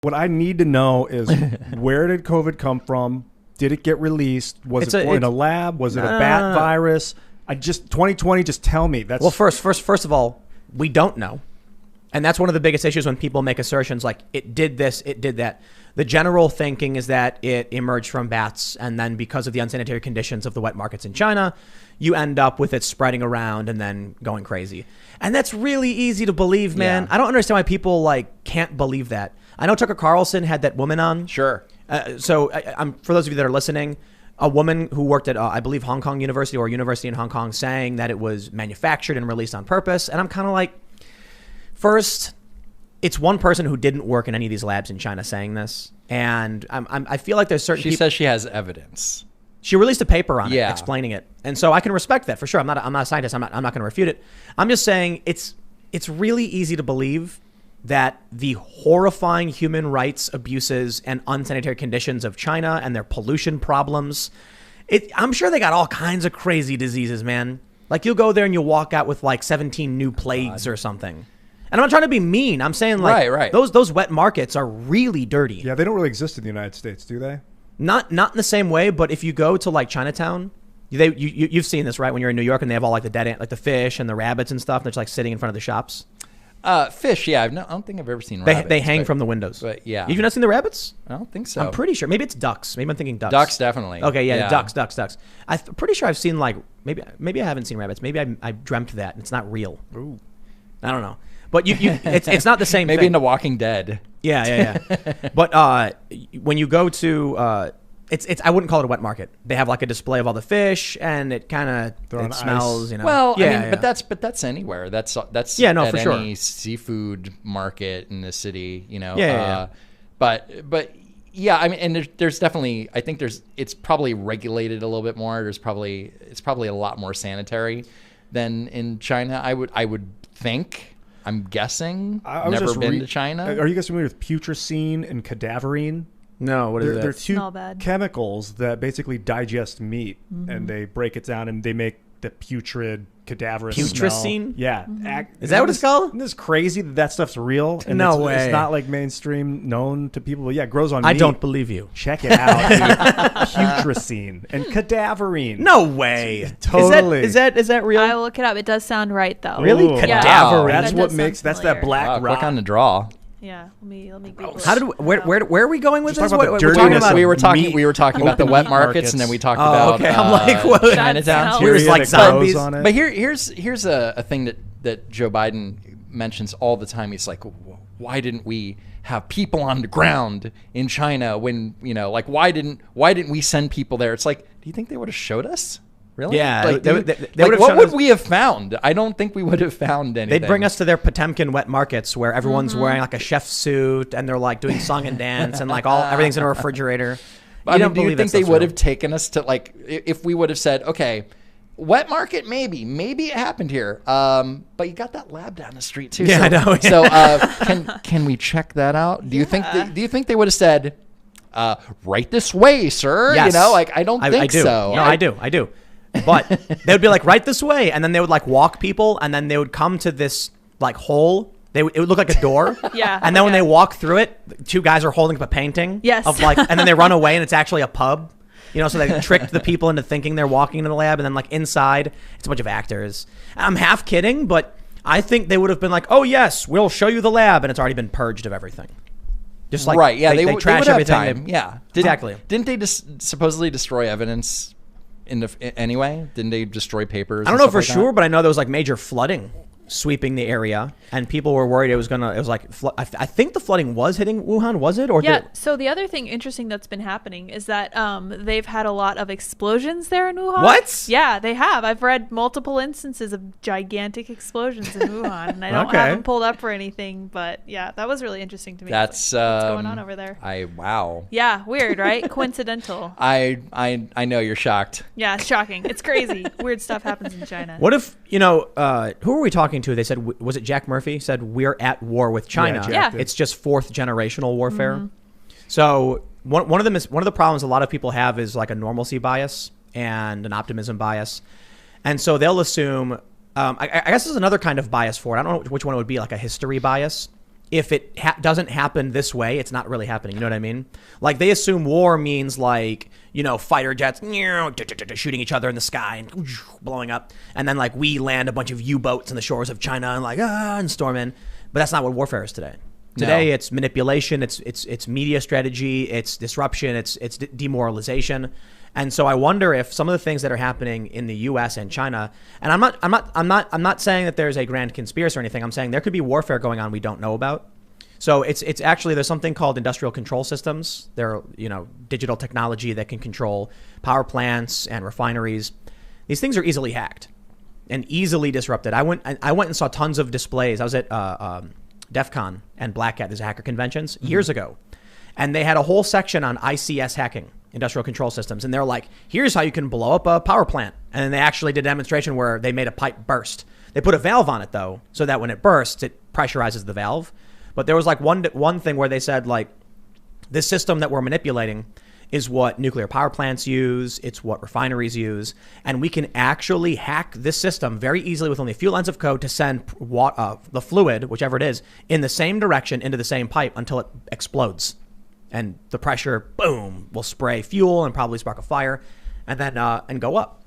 What I need to know is where did COVID come from? Did it get released? Was it in a lab? Was it a bat virus? 2020, just tell me. Well, first of all, we don't know. And that's one of the biggest issues when people make assertions like it did this, it did that. The general thinking is that it emerged from bats, and then because of the unsanitary conditions of the wet markets in China, you end up with it spreading around and then going crazy. And that's really easy to believe, man. Yeah. I don't understand why people can't believe that. I know Tucker Carlson had that woman on. Sure. So for those of you that are listening, a woman who worked at, I believe, Hong Kong University or University in Hong Kong saying that it was manufactured and released on purpose. And I'm kind of like, first, it's one person who didn't work in any of these labs in China saying this. And I feel like there's certain people. She says she has evidence. She released a paper on it explaining it. And so I can respect that for sure. I'm not a scientist. I'm not going to refute it. I'm just saying it's really easy to believe that the horrifying human rights abuses and unsanitary conditions of China and their pollution problems, I'm sure they got all kinds of crazy diseases, man. Like you'll go there and you'll walk out with 17 new plagues or something. And I'm not trying to be mean. I'm saying right. Those wet markets are really dirty. Yeah, they don't really exist in the United States, do they? Not in the same way, but if you go to Chinatown, you've seen this, right? When you're in New York and they have all the dead ant, the fish and the rabbits and stuff. They're just sitting in front of the shops. Fish, yeah. I don't think I've ever seen rabbits. They hang from the windows. But yeah. You've not seen the rabbits? I don't think so. I'm pretty sure. Maybe it's ducks. Maybe I'm thinking ducks. Ducks, definitely. Okay, yeah. Ducks. I'm pretty sure I've seen maybe I haven't seen rabbits. Maybe I dreamt that and it's not real. Ooh. I don't know. But it's not the same maybe thing. in The Walking Dead. Yeah. But when you go to I wouldn't call it a wet market. They have a display of all the fish, and it kind of smells. Ice. Well, but that's anywhere. That's at for sure. Any seafood market in the city. But yeah, I mean, and there's definitely. I think it's probably regulated a little bit more. It's probably a lot more sanitary than in China. I would think. I'm guessing. I've never been to China. Are you guys familiar with putrescine and cadaverine? No, what is that? They're two chemicals that basically digest meat, and they break it down and they make the putrid, cadaverous Putrescine? smell. Yeah. Is that what it's called? Isn't this crazy that stuff's real? And no way. It's not mainstream known to people. But yeah, it grows on meat. I don't believe you. Check it out, dude. Putrescine and cadaverine. No way. Totally. Is that real? I will look it up. It does sound right, though. Really? Ooh, Cadaverine. Wow. That's what makes, that's that black rock. Click on the draw. Yeah, let me Google it. How did where are we going with this? We were talking about the wet markets, and then we talked about. Okay, I'm like, what? Chinatown. Here's zombies on it. But here's a thing that Joe Biden mentions all the time. He's like, why didn't we have people on the ground in China when why didn't we send people there? It's like, do you think they would have showed us? Really? Yeah. What would we have found? I don't think we would have found anything. They'd bring us to their Potemkin wet markets where everyone's wearing a chef suit and they're doing song and dance and everything's in a refrigerator. Do you think they would have taken us to if we would have said, okay, wet market, maybe it happened here, but you got that lab down the street too. Yeah, I know. So can we check that out? Do you think they would have said, right this way, sir? Yes. I don't think I do. so. No, I do. But they would be right this way, and then they would walk people, and then they would come to this hole. It would look like a door. Yeah. And then when they walk through it, two guys are holding up a painting. Yes. Of and then they run away, and it's actually a pub. So they tricked the people into thinking they're walking into the lab, and then inside, it's a bunch of actors. I'm half kidding, but I think they would have been oh yes, we'll show you the lab, and it's already been purged of everything. Just right, yeah, they trash would have everything. Time. Yeah, exactly. Didn't they supposedly destroy evidence? Anyway, didn't they destroy papers? I don't know for sure, but I know there was major flooding sweeping the area, and people were worried I think the flooding was hitting Wuhan, was it? So the other thing interesting that's been happening is that they've had a lot of explosions there in Wuhan. What? Yeah, they have. I've read multiple instances of gigantic explosions in Wuhan, and I don't have them pulled up for anything, but yeah, that was really interesting to me. That's what's going on over there. Wow. Yeah, weird, right? Coincidental. I know you're shocked. Yeah, it's shocking. It's crazy. Weird stuff happens in China. What if, who were we talking to? They said, was it Jack Murphy? Said, we're at war with China. Yeah. It's just fourth generational warfare. Mm-hmm. So one of the problems a lot of people have is a normalcy bias and an optimism bias. And so they'll assume, I guess there's another kind of bias for it. I don't know which one it would be, a history bias. if it doesn't happen this way, it's not really happening. You know what I mean? Like they assume war means like, fighter jets shooting each other in the sky and blowing up. And then like we land a bunch of U-boats in the shores of China and like, and storm in. But that's not what warfare is today. Today, it's manipulation, it's media strategy, it's disruption, it's demoralization. And so I wonder if some of the things that are happening in the U.S. and China, and I'm not saying that there's a grand conspiracy or anything. I'm saying there could be warfare going on we don't know about. So it's actually, there's something called industrial control systems. They're, digital technology that can control power plants and refineries. These things are easily hacked and easily disrupted. I went and saw tons of displays. I was at DEF CON and Black Hat, these hacker conventions, years ago. And they had a whole section on ICS hacking, industrial control systems. And they're like, here's how you can blow up a power plant. And then they actually did a demonstration where they made a pipe burst. They put a valve on it, though, so that when it bursts, it pressurizes the valve. But there was like one thing where they said, like, this system that we're manipulating is what nuclear power plants use. It's what refineries use. And we can actually hack this system very easily with only a few lines of code to send the fluid, whichever it is, in the same direction into the same pipe until it explodes. And the pressure, boom, will spray fuel and probably spark a fire and then and go up.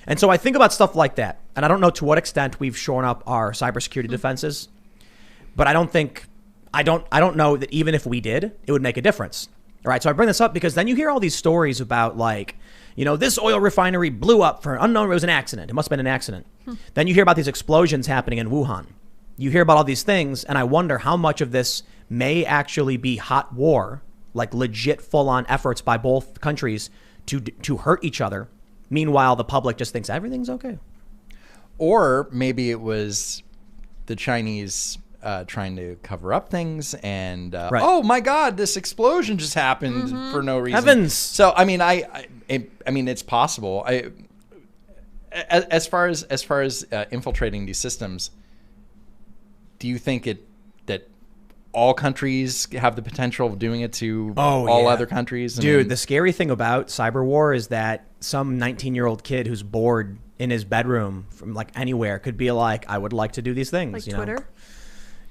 And so I think about stuff like that. And I don't know to what extent we've shored up our cybersecurity defenses, but I don't know that even if we did, it would make a difference. All right. So I bring this up because then you hear all these stories about like, this oil refinery blew up for unknown. It was an accident. It must have been an accident. Then you hear about these explosions happening in Wuhan. You hear about all these things. And I wonder how much of this may actually be hot war, like legit full on efforts by both countries to hurt each other. Meanwhile, the public just thinks everything's okay. Or maybe it was the Chinese trying to cover up things and right. Oh my God, this explosion just happened for no reason. Heavens! So I mean, I mean, it's possible. As far as infiltrating these systems, do you think that all countries have the potential of doing it to all other countries? Dude, the scary thing about cyber war is that some 19-year-old kid who's bored in his bedroom from like anywhere could be like, I would like to do these things. Like Twitter?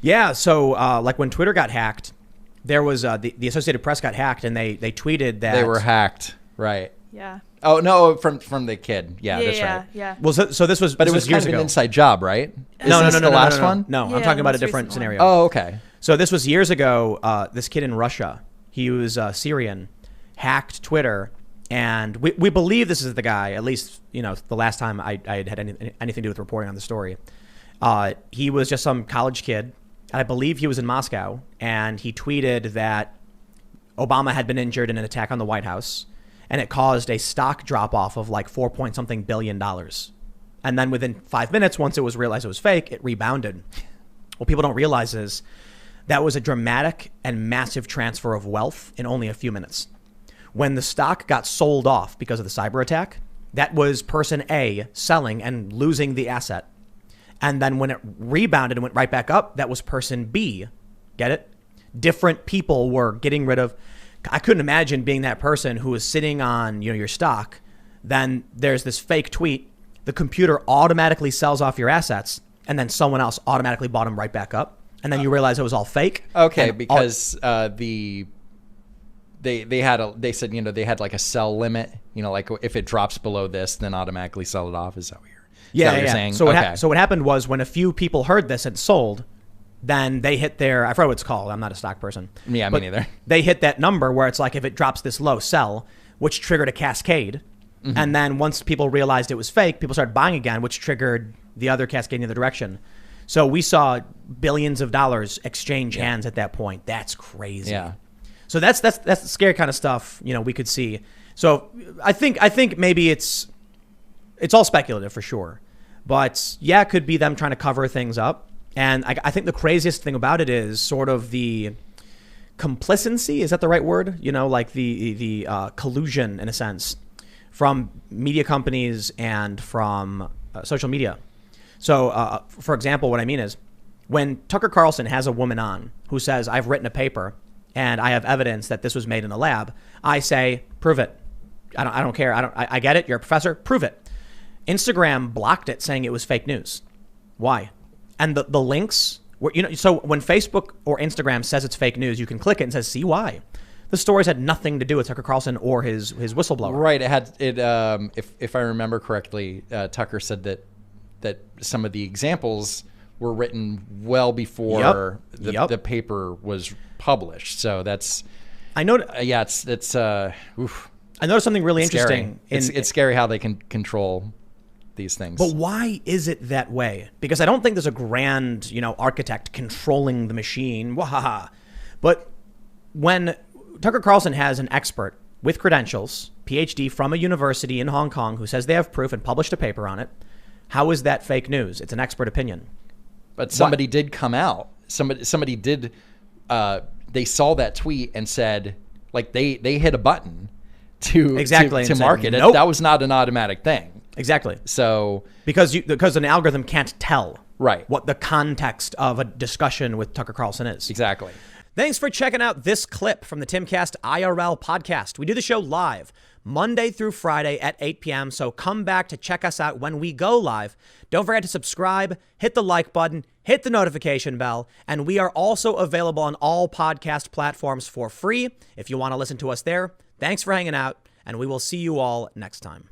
Yeah. So like when Twitter got hacked, there was the Associated Press got hacked and they tweeted that they were hacked. Right. Yeah. Oh no, from the kid. Yeah, that's right. Yeah. Well, so this was, but this it was years kind of ago. an inside job, right? No, the last one. No, Yeah, I'm talking about a the most different recent scenario. Oh, okay. So this was years ago. This kid in Russia, he was Syrian, hacked Twitter, and we believe this is the guy. At least the last time I had anything to do with reporting on the story. He was just some college kid. I believe he was in Moscow, and he tweeted that Obama had been injured in an attack on the White House, and it caused a stock drop off of like $4 billion. And then within 5 minutes, once it was realized it was fake, it rebounded. What people don't realize is that was a dramatic and massive transfer of wealth in only a few minutes. When the stock got sold off because of the cyber attack, that was person A selling and losing the asset. And then when it rebounded and went right back up, that was person B. Get it? Different people were getting rid of. I couldn't imagine being that person who was sitting on your stock. Then there's this fake tweet. The computer automatically sells off your assets, and then someone else automatically bought them right back up. And then you realize it was all fake. Okay, because they said they had like a sell limit. Like if it drops below this, then automatically sell it off. Is that what you're saying? So what happened was when a few people heard this and sold, then they hit I forgot what it's called. I'm not a stock person. Yeah, me neither. They hit that number where it's like if it drops this low, sell, which triggered a cascade. Mm-hmm. And then once people realized it was fake, people started buying again, which triggered the other cascade in the other direction. So we saw billions of dollars exchange hands at that point. That's crazy. Yeah. So that's the scary kind of stuff, we could see. So I think maybe it's all speculative for sure. But yeah, it could be them trying to cover things up. And I think the craziest thing about it is sort of the complacency. Is that the right word? Like the collusion in a sense from media companies and from social media. So, for example, what I mean is when Tucker Carlson has a woman on who says, I've written a paper and I have evidence that this was made in a lab, I say, prove it. I don't care. I get it. You're a professor. Prove it. Instagram blocked it saying it was fake news. Why? And the links So when Facebook or Instagram says it's fake news, you can click it and says, see why. The stories had nothing to do with Tucker Carlson or his whistleblower. Right. It had it. If I remember correctly, Tucker said that some of the examples were written well before the paper was published. So that's. I know. Yeah. It's. Oof. I noticed something really interesting. It's scary how they can control these things. But why is it that way? Because I don't think there's a grand, architect controlling the machine. Wahaha. But when Tucker Carlson has an expert with credentials, PhD from a university in Hong Kong, who says they have proof and published a paper on it, how is that fake news? It's an expert opinion. But somebody did come out. Somebody did. They saw that tweet and said, like they hit a button to market it. That was not an automatic thing. Exactly. So because an algorithm can't tell right what the context of a discussion with Tucker Carlson is. Exactly. Thanks for checking out this clip from the Timcast IRL podcast. We do the show live Monday through Friday at 8 p.m. So come back to check us out when we go live. Don't forget to subscribe, hit the like button, hit the notification bell, and we are also available on all podcast platforms for free if you want to listen to us there. Thanks for hanging out, and we will see you all next time.